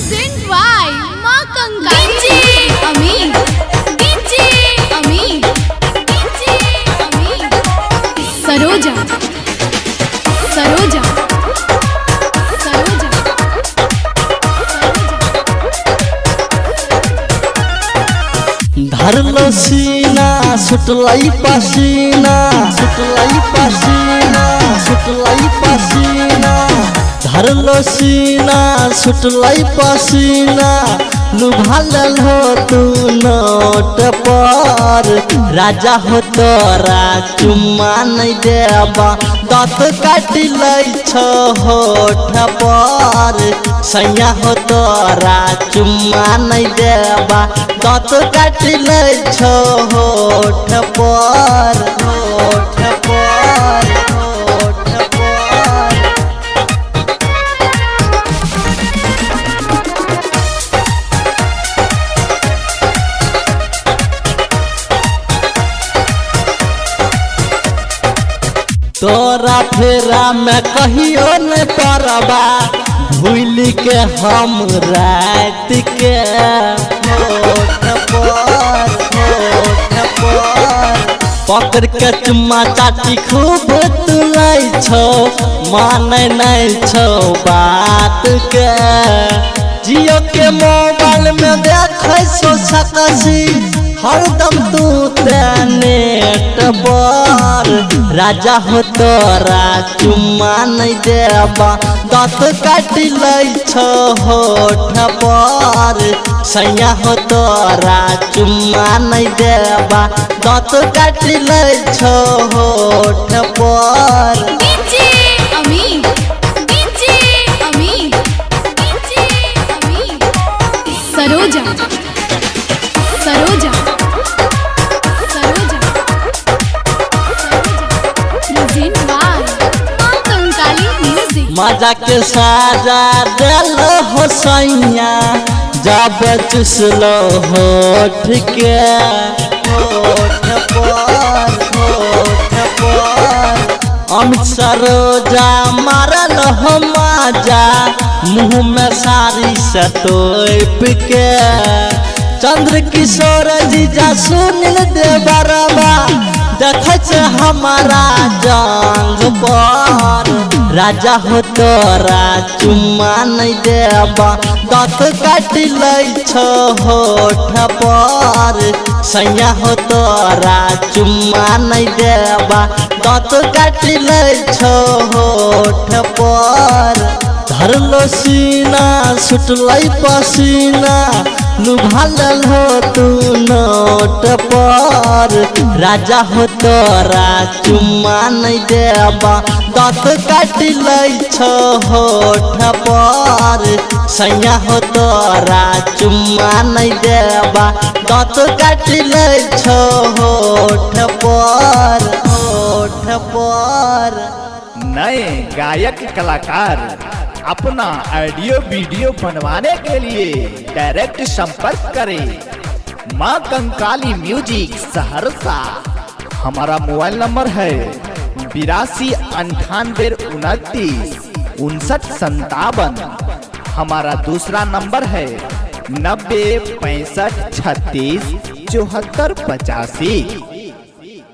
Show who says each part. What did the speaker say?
Speaker 1: Present by माँ कंकाली अमीन अमीन सरोजा सरोजा सरोजा
Speaker 2: धरलो सीना सुटलाई पसीना सुटलाई पसीना सुटलाई पसीना धरलो सीना सुटलाई पसीना लुभाल हो तू नोट पर राजा हो तोरा चुम्मा नहीं देबा दाँत काट लै छो होठ पर सैया हो तोरा चुम्मा नहीं देबा दाँत काट लै छो होठ पर होठ पर होठ पर। तोरा फेरा में कहियो न परबा भूल के हम रात के होठ पर पकड़ के चुम्मा चाटी खूब तुलै छो माने नहीं छो बात के जियो के मोबाइल में देखे सो सकसी हरदम तू नेट पर राजा हो तोरा चुम्मा नहीं देबा दाँत काट लै छो होठ पर सैया हो तोरा चुम्मा नहीं देबा दाँत काट लै छो होठ पर।
Speaker 1: अमीन अमीन सरोजा सरोजा
Speaker 2: मजा के साजा दिल हो सैया जब चुसलो होठ के होठ पर अमित सरोजा मारल हो माजा मुँह में साड़ी से तोप के चंद्र किशोर जीजा सुनील देवरबा देखे हमारा जांग पर राजा हो तोरा चुम्मा नहीं देबा दाँत काट लै छो होठ पर सैया हो तोरा चुम्मा नहीं देबा दाँत काट लै छो होठ पर धरलो सीना सुटलाई पसीना लुभाल हो तू नोट पर राजा हो तोरा चुम्मा नहीं देबा दाँत काट लै छो होठ पर सैया हो तोरा चुम्मा नहीं देबा दाँत काट लै छो होठ पर होठ पर।
Speaker 3: नए गायक कलाकार अपना ऑडियो वीडियो बनवाने के लिए डायरेक्ट संपर्क करें माँ कंकाली म्यूजिक सहरसा। हमारा मोबाइल नंबर है 829829 हमारा दूसरा नंबर है 90 65 36 74 85।